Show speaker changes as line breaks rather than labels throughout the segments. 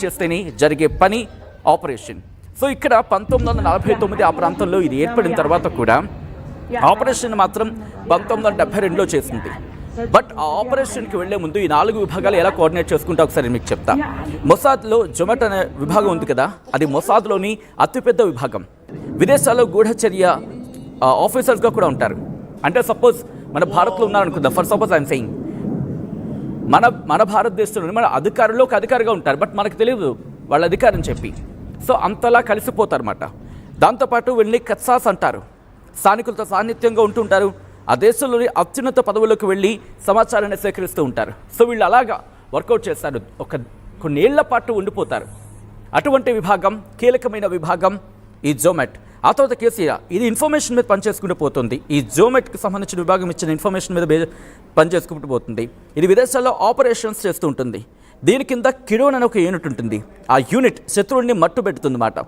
చేస్తేనే జరిగే పని ఆపరేషన్. సో ఇక్కడ 1949 ఆ ప్రాంతంలో ఇది ఏర్పడిన తర్వాత కూడా ఆపరేషన్ మాత్రం 1972లో చేసింది. బట్ ఆ ఆపరేషన్కి వెళ్లే ముందు ఈ 4 విభాగాలు ఎలా కోఆర్డినేట్ చేసుకుంటా ఒకసారి మీకు చెప్తా. మొసాద్లో జొమాట్ అనే విభాగం ఉంది కదా, అది మొసాద్లోని అతిపెద్ద విభాగం. విదేశాల్లో గూఢచర్య ఆఫీసర్స్గా కూడా ఉంటారు. అంటే సపోజ్ మన భారత్లో ఉన్నారనుకుందాం, ఫర్ సపోజ్ ఐఎమ్ సెయింగ్, మన భారతదేశంలో మన అధికారుల్లో ఒక అధికారిగా ఉంటారు, బట్ మనకు తెలియదు వాళ్ళ అధికారం చెప్పి. సో అంతలా కలిసిపోతారు అన్నమాట. దాంతోపాటు వీళ్ళని కత్సాస్ అంటారు, స్థానికులతో సాన్నిధ్యంగా ఉంటుంటారు. ఆ దేశంలోని అత్యున్నత పదవులకు వెళ్ళి సమాచారాన్ని సేకరిస్తూ ఉంటారు. సో వీళ్ళు అలాగా వర్కౌట్ చేస్తారు, కొన్నేళ్ల పాటు ఉండిపోతారు. అటువంటి విభాగం, కీలకమైన విభాగం ఈ జొమాట్. ఆ తర్వాత కేసీఆర్ ఇది ఇన్ఫర్మేషన్ మీద పనిచేసుకుంటూ పోతుంది. ఈ జొమాట్కి సంబంధించిన విభాగం ఇచ్చిన ఇన్ఫర్మేషన్ మీద పనిచేసుకుంటూ పోతుంది. ఇది విదేశాల్లో ఆపరేషన్స్ చేస్తూ ఉంటుంది. దీని కింద కిడోన్ అనే ఒక యూనిట్ ఉంటుంది. ఆ యూనిట్ శత్రువుని మట్టు పెడుతుంది అన్నమాట.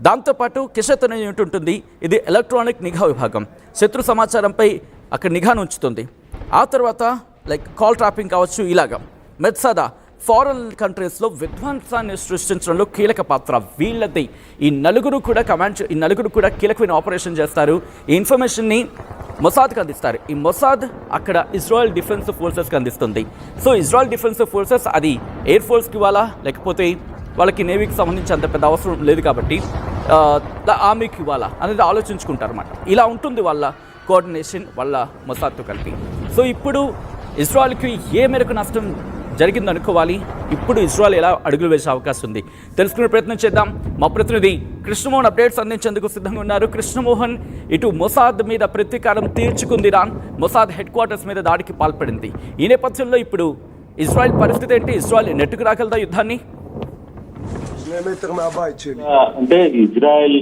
దాంతోపాటు కిషత్ అనే యూనిట్ ఉంటుంది. ఇది ఎలక్ట్రానిక్ నిఘా విభాగం, శత్రు సమాచారంపై అక్కడ నిఘాను ఉంచుతుంది. ఆ తర్వాత లైక్ కాల్ ట్రాపింగ్ కావచ్చు. ఇలాగా మెత్సదా ఫారెన్ కంట్రీస్లో విధ్వంసాన్ని సృష్టించడంలో కీలక పాత్ర వీళ్ళది. ఈ నలుగురు కూడా కీలకమైన ఆపరేషన్ చేస్తారు. ఈ ఇన్ఫర్మేషన్ని మొసాద్కి అందిస్తారు. ఈ మొసాద్ అక్కడ ఇజ్రాయెల్ డిఫెన్స్ ఫోర్సెస్కి అందిస్తుంది. సో ఇజ్రాయెల్ డిఫెన్స్ ఫోర్సెస్ అది ఎయిర్ ఫోర్స్కి ఇవ్వాలా, లేకపోతే వాళ్ళకి నేవీకి సంబంధించి అంత పెద్ద అవసరం లేదు కాబట్టి ఆర్మీకి ఇవ్వాలా అనేది ఆలోచించుకుంటారు అన్నమాట. ఇలా ఉంటుంది వాళ్ళ కోఆర్డినేషన్ వాళ్ళ మొసాద్తో కలిపి. సో ఇప్పుడు ఇజ్రాయెల్కి ఏ మేరకు నష్టం జరిగిందనుకోవాలి, ఇప్పుడు ఇజ్రాయెల్ ఎలా అడుగులు వేసే అవకాశం ఉంది తెలుసుకునే ప్రయత్నం చేద్దాం. మా ప్రతినిధి కృష్ణమోహన్ అప్డేట్స్ అందించేందుకు సిద్ధంగా ఉన్నారు. కృష్ణమోహన్, ఇటు మొసాద్ మీద ప్రతీకారం తీర్చుకుంది ఇరాన్. మొసాద్ హెడ్ క్వార్టర్స్ మీద దాడికి పాల్పడింది. ఈ నేపథ్యంలో ఇప్పుడు ఇజ్రాయెల్ పరిస్థితి ఏంటి? ఇజ్రాయెల్ నెట్టుకు రాగలదా యుద్ధాన్ని?
అంటే ఇజ్రాయెల్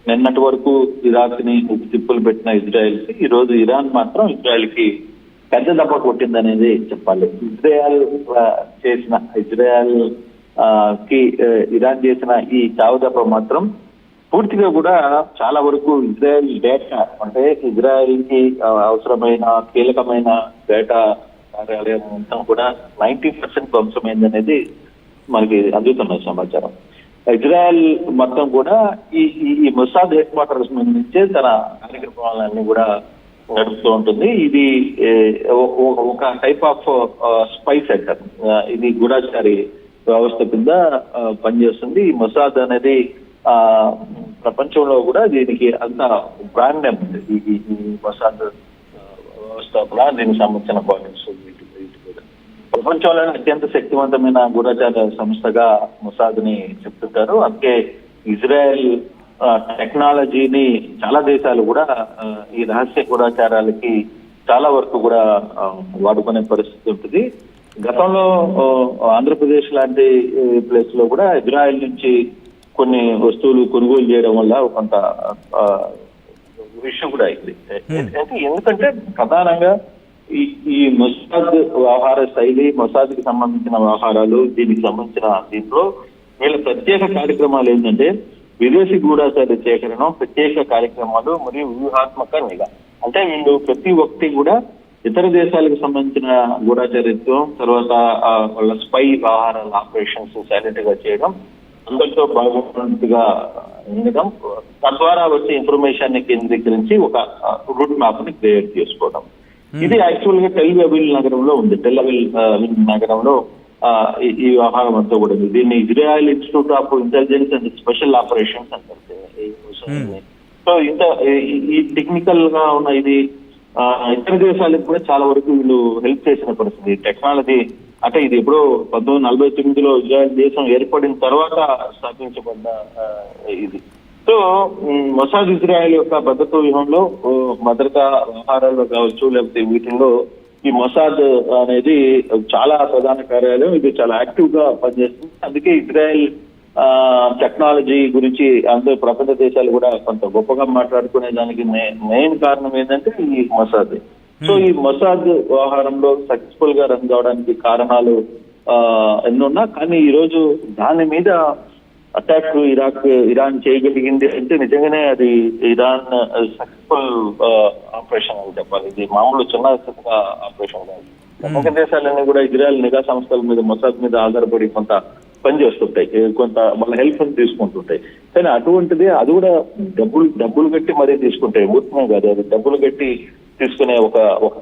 నిన్నటి వరకు ఇరాక్ ని తిప్పులు పెట్టిన ఇజ్రాయెల్ కి ఈ రోజు ఇరాన్ మాత్రం ఇజ్రాయెల్ కి పెద్ద దెబ్బ కొట్టిందనేది చెప్పాలి. ఇజ్రాయెల్ కి ఇరాన్ చేసిన ఈ చావు దెబ్బ మాత్రం పూర్తిగా కూడా చాలా వరకు ఇజ్రాయెల్ డేటా, అంటే ఇజ్రాయెల్ కి అవసరమైన కీలకమైన డేటా కార్యాలయం మొత్తం కూడా 90% ధ్వంసమైందనేది మనకి అందుతున్న సమాచారం. ఇజ్రాయెల్ మొత్తం కూడా ఈ మొసాద్ హెడ్ క్వార్టర్స్ నుంచే తన కార్యక్రమాలన్నీ కూడా నడుస్తూ ఉంటుంది. ఇది ఒక టైప్ ఆఫ్ స్పై సెంటర్, ఇది గూఢచారి వ్యవస్థ కింద పనిచేస్తుంది. ఈ మొసాద్ అనేది ప్రపంచంలో కూడా దీనికి అంత బ్రాండ్ నేమ్ ఉంది. ఈ మొసాద్ వ్యవస్థ కూడా దీనికి సంబంధించిన క్వార్టర్స్ ప్రపంచంలోనే అత్యంత శక్తివంతమైన గూఢచార సంస్థగా మొసాద్ ని చెప్తుంటారు. అందుకే ఇజ్రాయెల్ టెక్నాలజీని చాలా దేశాలు కూడా ఈ రహస్య గూఢచారాలకి చాలా వరకు కూడా వాడుకునే పరిస్థితి ఉంటుంది. గతంలో ఆంధ్రప్రదేశ్ లాంటి ప్లేస్ లో కూడా ఇజ్రాయెల్ నుంచి కొన్ని వస్తువులు కొనుగోలు చేయడం వల్ల కొంత ఇష్యూ కూడా అయింది. ఎందుకంటే ప్రధానంగా ఈ మొసాద్ వ్యవహార శైలి, మొసాద్కి సంబంధించిన వ్యవహారాలు, దీనికి సంబంధించిన దీంట్లో వీళ్ళ ప్రత్యేక కార్యక్రమాలు ఏంటంటే విదేశీ గూఢచార సేకరణ, ప్రత్యేక కార్యక్రమాలు మరియు వ్యూహాత్మక నిఘా. అంటే వీళ్ళు ప్రతి ఒక్కటి కూడా ఇతర దేశాలకు సంబంధించిన గూఢచారిత్వం, తర్వాత వాళ్ళ స్పై వ్యవహారాల ఆపరేషన్స్ సైలెంట్ గా చేయడం, అందరితో బాగున్నట్టుగా ఉండడం, తద్వారా వచ్చే ఇన్ఫర్మేషన్ ని కేంద్రీకరించి ఒక రూట్ మ్యాప్ ని క్రియేట్ చేసుకోవడం. ఇది యాక్చువల్ గా టెల్ అవివ్ నగరంలో ఉంది. టెల్ అవివ్ నగరంలో ఈ వ్యవహారం అంతా కూడా ఉంది. దీన్ని Israel institute of intelligence and special operations అంటారు. సో ఇంత ఈ టెక్నికల్ గా ఉన్న ఇది ఇతర దేశాలకు కూడా చాలా వరకు వీళ్ళు హెల్ప్ చేసిన పరిస్థితి. టెక్నాలజీ అంటే ఇది ఎప్పుడో 1949లో ఇజ్రాయెల్ దేశం ఏర్పడిన తర్వాత స్థాపించబడ్డ ఇది. సో మొసాద్ ఇజ్రాయెల్ యొక్క భద్రతా వ్యూహంలో, భద్రతా వ్యవహారాల్లో కావచ్చు, లేకపోతే వీటిల్లో ఈ మొసాద్ అనేది చాలా ప్రధాన కార్యాలయం. ఇది చాలా యాక్టివ్ గా పనిచేస్తుంది. అందుకే ఇజ్రాయెల్ టెక్నాలజీ గురించి అందరూ ప్రపంచ దేశాలు కూడా కొంత గొప్పగా మాట్లాడుకునే దానికి మెయిన్ కారణం ఏంటంటే ఈ మొసాద్. సో ఈ మొసాద్ వ్యవహారంలో సక్సెస్ఫుల్ గా రన్ కావడానికి కారణాలు ఎన్నున్నా, కానీ ఈ రోజు దాని మీద అటాక్ ఇరాన్ చేయగలిగింది అంటే నిజంగానే అది ఇరాన్ సక్సెస్ఫుల్ ఆపరేషన్ అని చెప్పాలి. ఇది మామూలు చిన్న ఆపరేషన్ కాదు. ప్రముఖ దేశాలన్నీ కూడా ఇజ్రాయెల్ నిఘా సంస్థల మీద, మొసాద్ మీద ఆధారపడి కొంత పనిచేస్తుంటాయి, కొంత వాళ్ళ హెల్ప్ తీసుకుంటుంటాయి. కానీ అటువంటిది అది కూడా డబ్బులు కట్టి మరీ తీసుకుంటాయి. ఊరికనే కాదు, అది డబ్బులు కట్టి తీసుకునే ఒక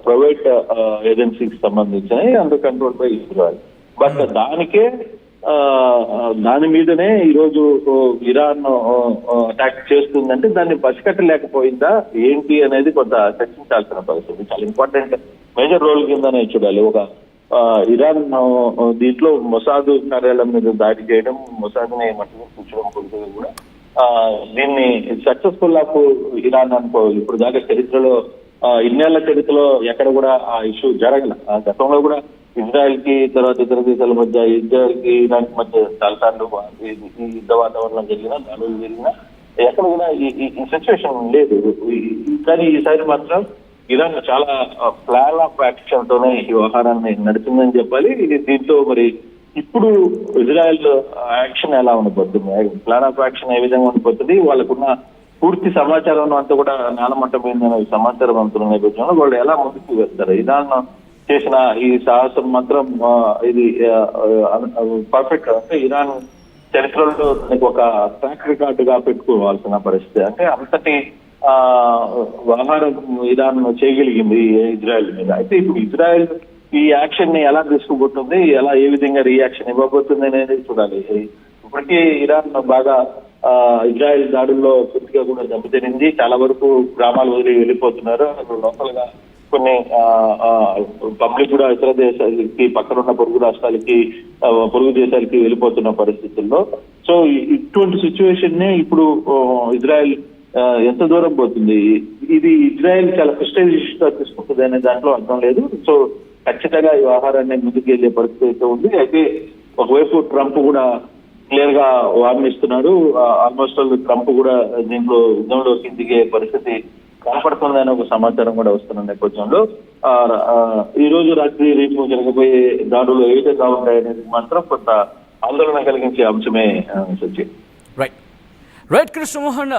ప్రైవేట్ ఏజెన్సీకి సంబంధించినవి under control by Israel. But దాని మీదనే ఈరోజు ఇరాన్ అటాక్ చేస్తుందంటే దాన్ని పసికట్టలేకపోయిందా ఏంటి అనేది కొంత చర్చించాల్సిన పరిస్థితి. చాలా ఇంపార్టెంట్ మేజర్ రోల్ కిందనే చూడాలి. ఒక ఇరాన్ దీంట్లో మొసాద్ కార్యాలయం మీద దాడి చేయడం, మొసాద్ని మట్టుకు కూర్చోడం కూడా దీన్ని సక్సెస్ఫుల్ ఆఫ్ ఇరాన్ అనుకోవాలి. ఇప్పుడు దాకా చరిత్రలో ఇన్నేళ్ల చరిత్రలో ఎక్కడ కూడా ఆ ఇష్యూ జరగల. గతంలో కూడా ఇజ్రాయెల్ కి తర్వాత ఇతర దేశాల మధ్య, ఇజ్రాయెల్ కి ఇరాన్ మధ్య చాలాసార్లు ఈ యుద్ధ వాతావరణం జరిగినా, దాడులు జరిగినా ఎక్కడ కూడా ఈ సిచ్యువేషన్ లేదు. కానీ ఈసారి మాత్రం ఇరాన్ చాలా ప్లాన్ ఆఫ్ యాక్షన్ తోనే ఈ వ్యవహారాన్ని నడిచిందని చెప్పాలి. దీంతో మరి ఇప్పుడు ఇజ్రాయెల్ యాక్షన్ ఎలా ఉండబోతుంది, ప్లాన్ ఆఫ్ యాక్షన్ ఏ విధంగా ఉండబోతుంది, వాళ్ళకున్న పూర్తి సమాచారం అంతా కూడా నేలమట్టమైందనే సమాచారం అందుతున్న నేపథ్యంలో వాళ్ళు ఎలా ముందుకు వెళ్తారు. ఇరాన్ చేసిన ఈ సాహసం మాత్రం ఇది పర్ఫెక్ట్. అంటే ఇరాన్ చరిత్రలో ఒక ట్రాక్ రికార్డుగా పెట్టుకోవాల్సిన పరిస్థితి. అంటే అంతటి వ్యవహారం ఇరాన్ చేయగలిగింది ఇజ్రాయెల్ మీద. అయితే ఇప్పుడు ఇజ్రాయెల్ ఈ యాక్షన్ ని ఎలా తీసుకుపోతుంది, ఏ విధంగా రియాక్షన్ ఇవ్వబోతుంది అనేది చూడాలి. ఇప్పటికీ ఇరాన్ బాగా ఇజ్రాయెల్ దాడుల్లో పూర్తిగా కూడా దెబ్బతినింది. చాలా వరకు గ్రామాలు వదిలి వెళ్ళిపోతున్నారు. లోకల్ గా కొన్ని పబ్లిక్ కూడా ఇతర దేశాలకి, పక్కనున్న పొరుగు రాష్ట్రాలకి, పొరుగు దేశాలకి వెళ్ళిపోతున్న పరిస్థితుల్లో సో ఇటువంటి సిచ్యువేషన్ ని ఇప్పుడు ఇజ్రాయెల్ ఎంత దూరం పోతుంది, ఇది ఇజ్రాయెల్ చాలా ప్రెస్టేజియస్ గా తీసుకుంటుంది అనే దాంట్లో అర్థం లేదు. సో ఖచ్చితంగా ఈ వ్యవహారాన్ని ముందుకు వెళ్లే పరిస్థితి అయితే ఉంది. అయితే ఒకవైపు ట్రంప్ కూడా క్లియర్ గా వార్నిస్తున్నారు. ఆల్మోస్ట్ ట్రంప్ కూడా దీంట్లో యుద్ధంలోకి దిగే పరిస్థితి కనపడుతుందనే ఒక సమాచారం కూడా వస్తున్న నేపథ్యంలో ఈ రోజు రాత్రి రేపు జరగబోయే దాడులు ఏ విధంగా ఉంటాయనేది మాత్రం కొంత ఆందోళన కలిగించే అంశమే సచిన్.
రైట్ కృష్ణమోహన్,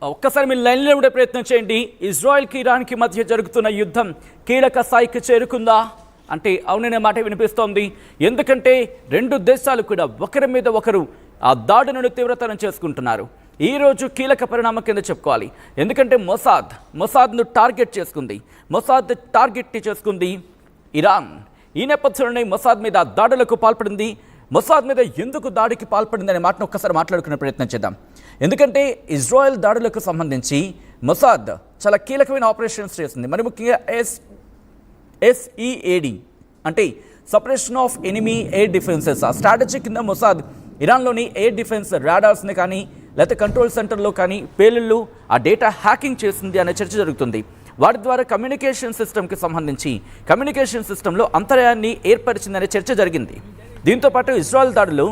ఒక్కసారి మీరు లైన్లో ఉండే ప్రయత్నం చేయండి. ఇజ్రాయెల్కి ఇరాన్కి మధ్య జరుగుతున్న యుద్ధం కీలక స్థాయికి చేరుకుందా అంటే అవుననే మాట వినిపిస్తోంది. ఎందుకంటే రెండు దేశాలు కూడా ఒకరి మీద ఒకరు ఆ దాడులను తీవ్రతరం చేసుకుంటున్నారు. ఈరోజు కీలక పరిణామం కింద చెప్పుకోవాలి. ఎందుకంటే మొసాద్ను టార్గెట్ చేసుకుంది ఇరాన్. ఈ నేపథ్యంలోనే మొసాద్ మీద దాడులకు పాల్పడింది. మొసాద్ మీద ఎందుకు దాడికి పాల్పడింది అనే మాటను ఒక్కసారి మాట్లాడుకునే ప్రయత్నం చేద్దాం. ఎందుకంటే ఇజ్రాయెల్ దాడులకు సంబంధించి మొసాద్ చాలా కీలకమైన ఆపరేషన్స్ చేస్తుంది. మరి ముఖ్యంగా SEAD అంటే separation of enemy air defences ఆ స్ట్రాటజీ కింద మొసాద్ ఇరాన్లోని ఎయిర్ డిఫెన్స్ రాడార్స్ని కానీ లేకపోతే కంట్రోల్ సెంటర్లో కానీ పేలుళ్ళు ఆ డేటా హ్యాకింగ్ చేసింది అనే చర్చ జరుగుతుంది. వాటి ద్వారా కమ్యూనికేషన్ సిస్టమ్కి సంబంధించి కమ్యూనికేషన్ సిస్టంలో అంతరాయాన్ని ఏర్పరిచిందనే చర్చ జరిగింది. దీంతోపాటు ఇజ్రాయెల్ దాడులు